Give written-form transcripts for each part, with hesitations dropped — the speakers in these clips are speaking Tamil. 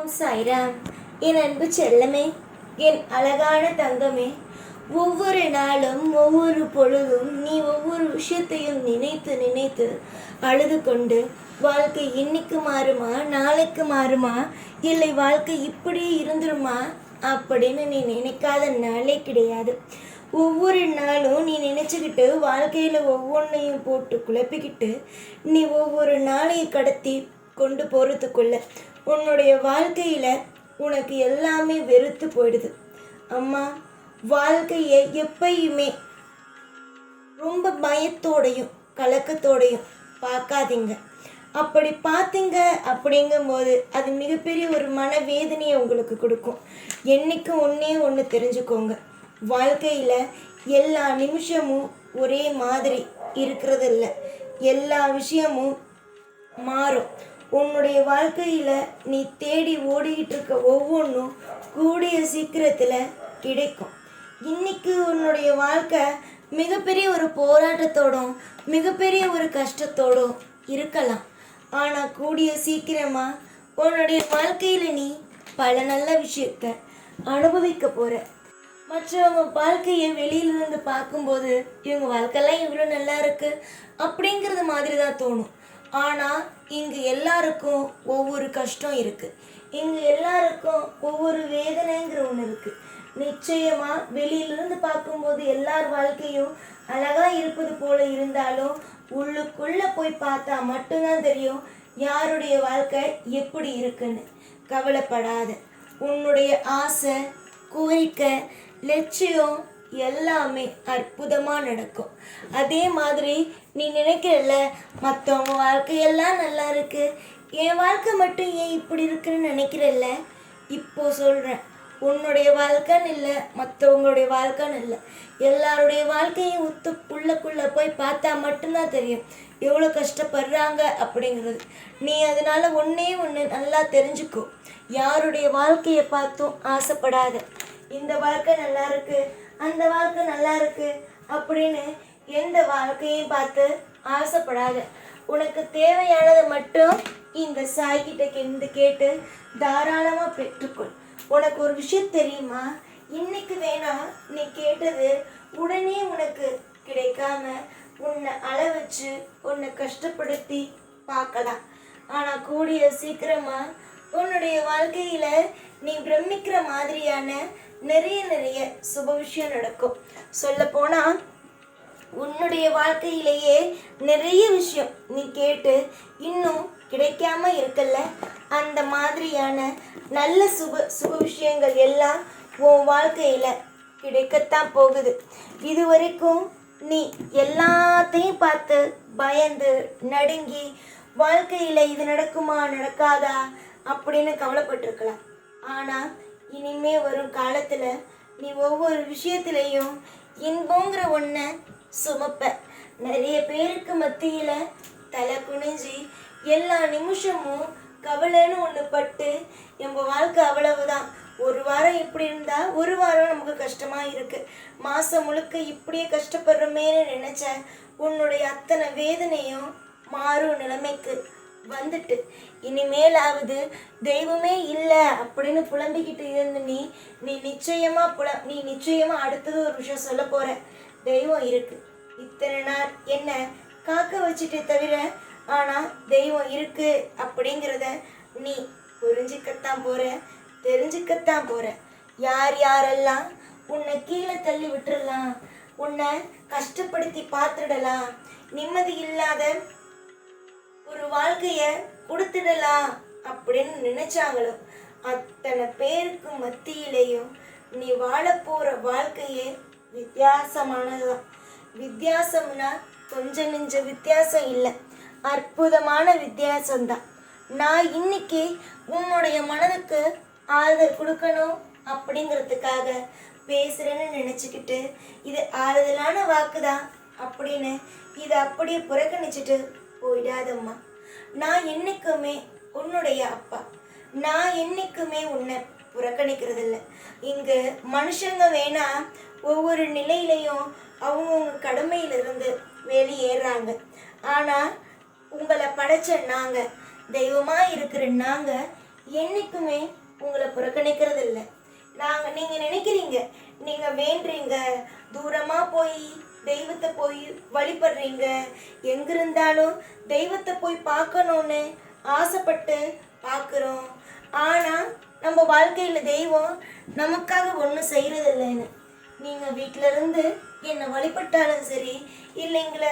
ஓம் சாய்ராம். என் அன்பு செல்லமே, என் அழகான தங்கமே, ஒவ்வொரு நாளும் ஒவ்வொரு பொழுதும் நீ ஒவ்வொரு விஷயத்தையும் நினைத்து நினைத்து அழுது கொண்டு வாழ்க்கை இன்னைக்கு மாறுமா, நாளைக்கு மாறுமா, இல்லை வாழ்க்கை இப்படியே இருந்துருமா அப்படின்னு நீ நினைக்காத நாளே கிடையாது. ஒவ்வொரு நாளும் நீ நினச்சிக்கிட்டு வாழ்க்கையில் ஒவ்வொன்றையும் போட்டு குழப்பிக்கிட்டு நீ ஒவ்வொரு நாளையும் கடத்தி கொண்டு போகிறதுக்குள்ள உன்னுடைய வாழ்க்கையில் உனக்கு எல்லாமே வெறுத்து போயிடுது. அம்மா, வாழ்க்கையை எப்பயுமே ரொம்ப பயத்தோடையும் கலக்கத்தோடையும் பார்க்காதீங்க. அப்படி பார்த்தீங்க அப்படிங்கும்போது அது மிகப்பெரிய ஒரு மனவேதனையை உங்களுக்கு கொடுக்கும். என்றைக்கும் ஒன்று தெரிஞ்சுக்கோங்க, வாழ்க்கையில் எல்லா நிமிஷமும் ஒரே மாதிரி இருக்கிறது இல்லை. எல்லா விஷயமும் மாறும். உன்னுடைய வாழ்க்கையில் நீ தேடி ஓடிக்கிட்டு இருக்க ஒவ்வொன்றும் கூடிய சீக்கிரத்தில் கிடைக்கும். இன்னைக்கு உன்னுடைய வாழ்க்கை மிகப்பெரிய ஒரு போராட்டத்தோடும் மிகப்பெரிய ஒரு கஷ்டத்தோடும் இருக்கலாம். ஆனால் கூடிய சீக்கிரமாக உன்னுடைய வாழ்க்கையில் நீ பல நல்ல விஷயத்தை அனுபவிக்க போகிற. மற்றவங்க வாழ்க்கையை வெளியிலிருந்து பார்க்கும்போது இவங்க வாழ்க்கையெல்லாம் இவ்வளோ நல்லா இருக்குது அப்படிங்கிறது மாதிரி தான் தோணும். ஆனால் இங்கு எல்லாருக்கும் ஒவ்வொரு கஷ்டம் இருக்குது. இங்கு எல்லாருக்கும் ஒவ்வொரு வேதனைங்கிற ஒன்று இருக்குது. நிச்சயமாக வெளியிலிருந்து பார்க்கும்போது எல்லார் வாழ்க்கையும் அழகாக இருப்பது போல இருந்தாலும் உள்ளுக்குள்ளே போய் பார்த்தா மட்டும்தான் தெரியும் யாருடைய வாழ்க்கை எப்படி இருக்குன்னு. கவலைப்படாத. உன்னுடைய ஆசை, கோரிக்கை, லட்சியம் எல்லாமே அற்புதமாக நடக்கும். அதே மாதிரி நீ நினைக்கிறல்ல, மற்றவங்க வாழ்க்கையெல்லாம் நல்லா இருக்கு, என் வாழ்க்கை மட்டும் ஏன் இப்படி இருக்குன்னு நினைக்கிறல்ல, இப்போ சொல்கிறேன், உன்னுடைய வாழ்க்கைன்னு இல்லை, மற்றவங்களுடைய வாழ்க்கைன்னு இல்லை, எல்லாருடைய வாழ்க்கையும் உள்ளக்குள்ளே போய் பார்த்தா மட்டும்தான் தெரியும் எவ்வளோ கஷ்டப்படுறாங்க அப்படிங்கிறது. நீ அதனால் ஒன்று நல்லா தெரிஞ்சுக்கோ. யாருடைய வாழ்க்கையை பார்த்தும் ஆசைப்படாத. இந்த வாழ்க்கை நல்லா இருக்கு, அந்த வாழ்க்கை நல்லா இருக்கு அப்படின்னு எந்த வாழ்க்கையும் பார்த்து ஆசைப்படாத. உனக்கு தேவையானதை மட்டும் இந்த சாய்கிட்ட கேட்டு தாராளமாக பெற்றுக்கொள். உனக்கு ஒரு விஷயம் தெரியுமா, இன்னைக்கு வேணா நீ கேட்டது உடனே உனக்கு கிடைக்காம உன்னை வச்சு உன்னை கஷ்டப்படுத்தி பார்க்கலாம். ஆனால் கூடிய சீக்கிரமாக உன்னுடைய வாழ்க்கையில் நீ பிரமிக்கிற மாதிரியான நிறைய சுப விஷயம் நடக்கும். சொல்லப்போனால் உன்னுடைய வாழ்க்கையிலேயே நிறைய விஷயம் நீ கேட்டு இன்னும் கிடைக்காம இருக்கல. அந்த மாதிரியான நல்ல சுப விஷயங்கள் எல்லாம் உன் வாழ்க்கையில் கிடைக்கத்தான் போகுது. இது வரைக்கும் நீ எல்லாத்தையும் பார்த்து பயந்து நடுங்கி வாழ்க்கையில் இது நடக்குமா நடக்காதா அப்படின்னு கவலைப்பட்டிருக்கலாம். ஆனால் இனிமே வரும் காலத்தில் நீ ஒவ்வொரு விஷயத்துலேயும் இன்பங்கிற ஒன்றை சுமப்ப. நிறைய பேருக்கு மத்தியில் தலை குனிஞ்சி எல்லா நிமிஷமும் கவலைன்னு ஒன்று பட்டு நம்ம வாழ்க்கை அவ்வளவுதான், ஒரு வாரம் இப்படி இருந்தால் ஒரு வாரம் நமக்கு கஷ்டமாக இருக்குது, மாதம் முழுக்க இப்படியே கஷ்டப்படுறோமேன்னு நினச்ச உன்னுடைய அத்தனை வேதனையும் மாறும் நிலைமைக்கு வந்துட்டு இனிமேலாவது தெய்வமே இல்லை அப்படின்னு புலம்பிக்கிட்டு இருந்து நீ நிச்சயமாக அடுத்தது ஒரு விஷயம் சொல்ல போகிற. தெய்வம் இருக்குது, இத்தனை நாள் என்ன காக்க வச்சுட்டே தவிர ஆனால் தெய்வம் இருக்குது அப்படிங்கிறத நீ புரிஞ்சிக்கத்தான் போகிற, தெரிஞ்சுக்கத்தான் போகிற. யாரெல்லாம் உன்னை கீழே தள்ளி விட்டுறலாம், உன்னை கஷ்டப்படுத்தி பார்த்துடலாம், நிம்மதி இல்லாத ஒரு வாழ்க்கையை கொடுத்துடலாம் அப்படின்னு நினைச்சாங்களோ அத்தனை பேருக்கு மத்தியிலையும் நீ வாழப்போகிற வாழ்க்கையே வித்தியாசமானதுதான். வித்தியாசம்னா கொஞ்சம் நெஞ்ச வித்தியாசம் இல்லை, அற்புதமான வித்தியாசம்தான். நான் இன்னைக்கு உன்னுடைய மனதுக்கு ஆறுதல் கொடுக்கணும் அப்படிங்கிறதுக்காக பேசுகிறேன்னு நினச்சிக்கிட்டு இது ஆறுதலான வாக்குதான் அப்படின்னு இதை அப்படியே புறக்கணிச்சிட்டு போயிடாதம்மா. நான் என்னைக்குமே உன்னுடைய அப்பா, நான் என்னைக்குமே உன்னை புறக்கணிக்கிறதில்ல. இங்கு மனுஷங்க வேணா ஒவ்வொரு நிலையிலையும் அவங்கவுங்க கடமையிலிருந்து வெளியேறாங்க. ஆனால் உங்களை படைச்ச நாங்கள், தெய்வமாக இருக்கிற நாங்கள் என்னைக்குமே உங்களை புறக்கணிக்கிறது இல்லை. நீங்கள் நினைக்கிறீங்க, நீங்கள் வேண்டுறீங்க, தூரமாக போய் தெய்வத்தை போய் வழிபடுறீங்க, எங்கிருந்தாலும் தெய்வத்தை போய் பார்க்கணுன்னு ஆசைப்பட்டு பார்க்குறோம். ஆனால் நம்ம வாழ்க்கையில் தெய்வம் நமக்காக ஒன்றும் செய்கிறதில்லைன்னு. நீங்கள் வீட்டிலருந்து என்னை வழிபட்டாலும் சரி, இல்லைங்கள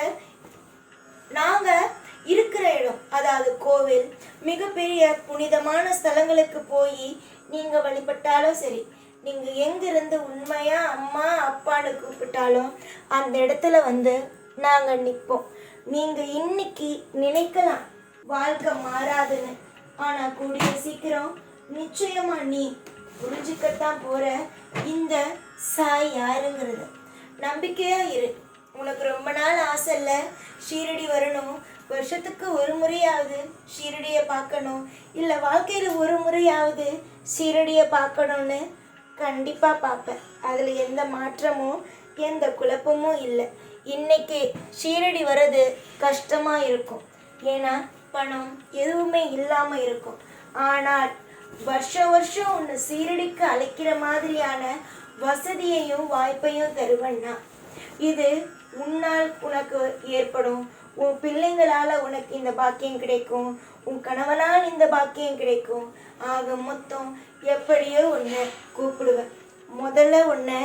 நாங்கள் இருக்கிற இடம், அதாவது கோவில், மிகப்பெரிய புனிதமான ஸ்தலங்களுக்கு போய் நீங்கள் வழிபட்டாலும் சரி, நீங்கள் எங்கிருந்து உண்மையாக அம்மா அப்பான்னு கூப்பிட்டாலும் அந்த இடத்துல வந்து நாங்கள் நிற்போம். நீங்கள் இன்னைக்கு நினைக்கலாம் வாழ்க்கை மாறாதுன்னு, ஆனால் கூடிய சீக்கிரம் நிச்சயமாக நீ புரிஞ்சுக்கத்தான் போகிற இந்த சாய் யாருங்கிறது. நம்பிக்கையாக இரு. உனக்கு ரொம்ப நாள் ஆசை இல்லை ஷீரடி வரணும், வருஷத்துக்கு ஒரு முறையாவது ஷீரடியை பார்க்கணும், இல்லை வாழ்க்கையில் ஒரு முறையாவது ஷீரடியை பார்க்கணுன்னு கண்டிப்பாக பார்ப்பேன். அதில் எந்த மாற்றமும் எந்த குழப்பமும் இல்லை. இன்னைக்கு ஷீரடி வர்றது கஷ்டமாக இருக்கும், ஏன்னா பணம் எதுவுமே இல்லாமல் இருக்கும். ஆனால் வருஷம் உன்னை ஷீரடிக்கு அழைக்கிற மாதிரியான வசதியையும் வாய்ப்பையும் தருவன்னா, இது உன்னால் உனக்கு ஏற்படும். உன் பிள்ளைங்களால் உனக்கு இந்த பாக்கியம் கிடைக்கும், உன் கணவனால் இந்த பாக்கியம் கிடைக்கும். ஆக மொத்தம் எப்படியோ உன்னை கூப்பிடுவேன். முதல்ல உன்னை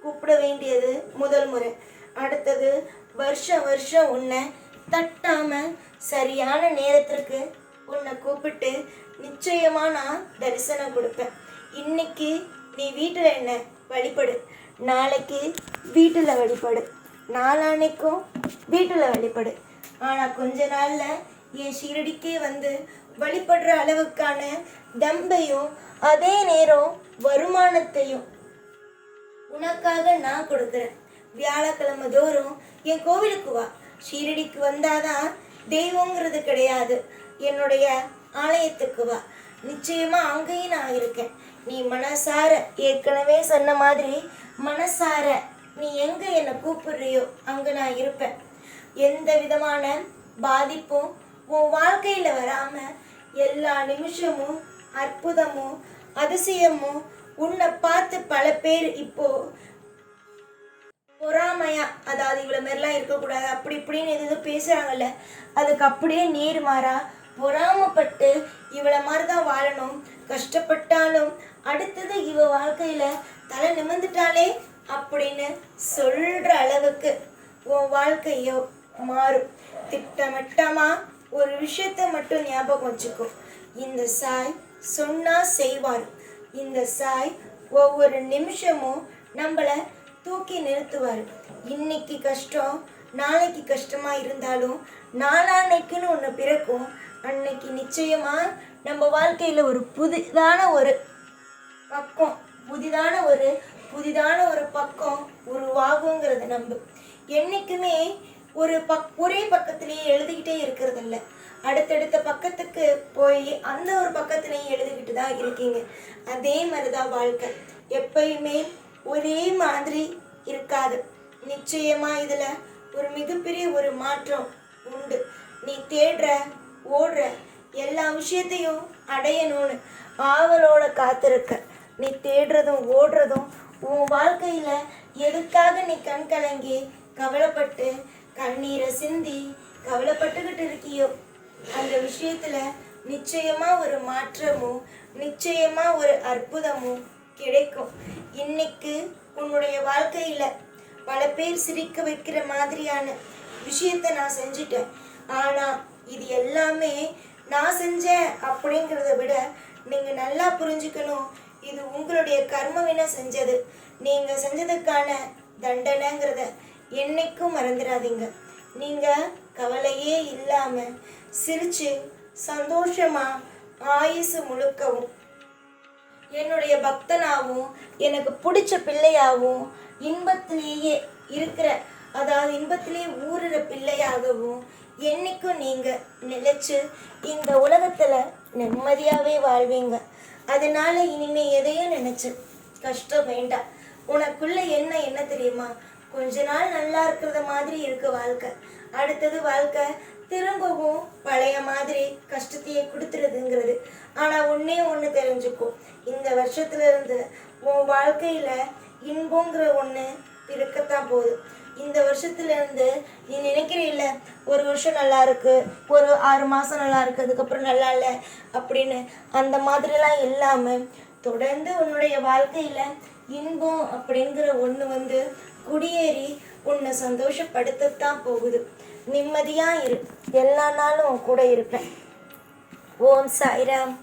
கூப்பிட வேண்டியது முதல் முறை. அடுத்தது வருஷம் உன்னை தட்டாமல் சரியான நேரத்திற்கு உன்னை கூப்பிட்டு நிச்சயமாக நான் தரிசனம் கொடுப்பேன். இன்னைக்கு நீ வீட்டில் என்ன வழிபடு, நாளைக்கு வீட்டில் வழிபடு, நாளான்னைக்கும் வீட்டில் வழிபடு. ஆனால் கொஞ்ச நாளில் என் ஷீரடிக்கே வந்து வழிபடுற அளவுக்கான தம்பையும் அதே நேரம் வருமானத்தையும் உனக்காக நான் கொடுக்குறேன். வியாழக்கிழமை தோறும் என் கோவிலுக்கு வா. ஷீரடிக்கு வந்தாதான் தெய்வங்கிறது கிடையாது, என்னுடைய ஆலயத்துக்கு வா. நிச்சயமாக அங்கேயும் நான் இருக்கேன். நீ மனசார, ஏற்கனவே சொன்ன மாதிரி மனசார நீ எங்கே என்னை கூப்பிடுறியோ அங்கே நான் இருப்பேன். எந்த விதமான பாதிப்பும் உன் வாழ்க்கையில் வராமல் எல்லா நிமிஷமும் அற்புதமும் அதிசயமும் உன்னை பார்த்து பல பேர் இப்போ பொறாமையா, அதாவது இவ்வளோ மாதிரிலாம் இருக்கக்கூடாது அப்படி இப்படின்னு எது பேசுகிறாங்கல்ல, அதுக்கு அப்படியே நேர்மாறா பொறாமப்பட்டு இவளை மாதிரி தான் வாழணும், கஷ்டப்பட்டாலும் அடுத்தது இவ வாழ்க்கையில் தலை நிமிர்ந்துட்டாலே அப்படின்னு சொல்கிற அளவுக்கு உன் வாழ்க்கையோ மாறும். திட்டமட்டமாக ஒரு விஷயத்தை மட்டும் ஞாபகம் வச்சுக்கோ, இந்த சாய் சொன்னால் செய்வார். இந்த சாய் ஒவ்வொரு நிமிஷமும் நம்மளை தூக்கி நிறுத்துவார். இன்னைக்கு கஷ்டம் நாளைக்கு கஷ்டமாக இருந்தாலும் நாளான்னைக்குன்னு ஒன்று பிறக்கும். அன்னைக்கு நிச்சயமாக நம்ம வாழ்க்கையில் ஒரு புதிதான ஒரு பக்கம் உருவாகுங்கிறத நம்பு. என்றைக்குமே ஒரே பக்கத்திலேயே எழுதிக்கிட்டே இருக்கிறதில்ல, அடுத்தடுத்த பக்கத்துக்கு போய் அந்த ஒரு பக்கத்துலேயும் எழுதிக்கிட்டு தான் இருக்கீங்க. அதே மாதிரி தான் வாழ்க்கை, எப்பயுமே ஒரே மாதிரி இருக்காது. நிச்சயமாக இதில் ஒரு மிகப்பெரிய ஒரு மாற்றம் உண்டு. நீ தேடுற ஓடுற எல்லா விஷயத்தையும் அடையணும்னு ஆவலோட காத்திருக்க. நீ தேடுறதும் ஓடுறதும் உன் வாழ்க்கையில் எதுக்காக நீ கண் கலங்கி கவலைப்பட்டு கண்ணீரை சிந்தி கவலைப்பட்டுக்கிட்டு இருக்கியோ அந்த விஷயத்தில் நிச்சயமாக ஒரு மாற்றமும் நிச்சயமாக ஒரு அற்புதமும் கிடைக்கும். இன்னைக்கு உன்னுடைய வாழ்க்கையில் பல பேர் சிரிக்க வைக்கிற மாதிரியான விஷயத்தை நான் செஞ்சிட்டேன். ஆனால் இது எல்லாமே நான் செஞ்சேன் அப்படிங்கிறத விட நீங்கள் நல்லா புரிஞ்சுக்கணும், இது உங்களுடைய கர்மவினை செஞ்சது, நீங்கள் செஞ்சதுக்கான தண்டனைங்கிறத என்னைக்கும் மறந்துடாதீங்க. நீங்கள் கவலையே இல்லாமல் சிரித்து சந்தோஷமாக ஆயுசு முழுக்கவும் என்னுடைய பக்தனாகவும் எனக்கு பிடிச்ச பிள்ளையாகவும் இன்பத்திலேயே இருக்கிற, அதாவது இன்பத்திலேயே ஊறுற பிள்ளையாகவும் என்னைக்கும் நீங்கள் நிலைச்சு இந்த உலகத்தில் நிம்மதியாகவே வாழ்வீங்க. அதனால இனிமேல் எதையும் நினச்சி கஷ்டம் வேண்டாம். உனக்குள்ள என்ன தெரியுமா, கொஞ்ச நாள் நல்லா இருக்கிறத மாதிரி இருக்கு வாழ்க்கை, அடுத்தது வாழ்க்கை திரும்பவும் பழைய மாதிரி கஷ்டத்தையே கொடுத்துருதுங்கிறது. ஆனால் ஒன்றே ஒன்று தெரிஞ்சுக்கோ, இந்த வருஷத்துல இருந்து உன் வாழ்க்கையில இன்பங்கிற ஒன்று இருக்கத்தான் போகுது. இந்த வருஷத்துல இருந்து நீ நினைக்கிறீல்ல, ஒரு வருஷம் நல்லா இருக்கு, ஒரு 6 மாதம் நல்லா இருக்கு, அதுக்கப்புறம் நல்லா இல்லை அப்படின்னு, அந்த மாதிரிலாம் இல்லாமல் தொடர்ந்து உன்னுடைய வாழ்க்கையில இன்பம் அப்படிங்கிற ஒன்று வந்து குடியேறி உன்னை சந்தோஷப்படுத்தத்தான் போகுது. நிம்மதியா இரு, எல்லா நாளும் உன் கூட இருப்பேன். ஓம் சாய்ராம்.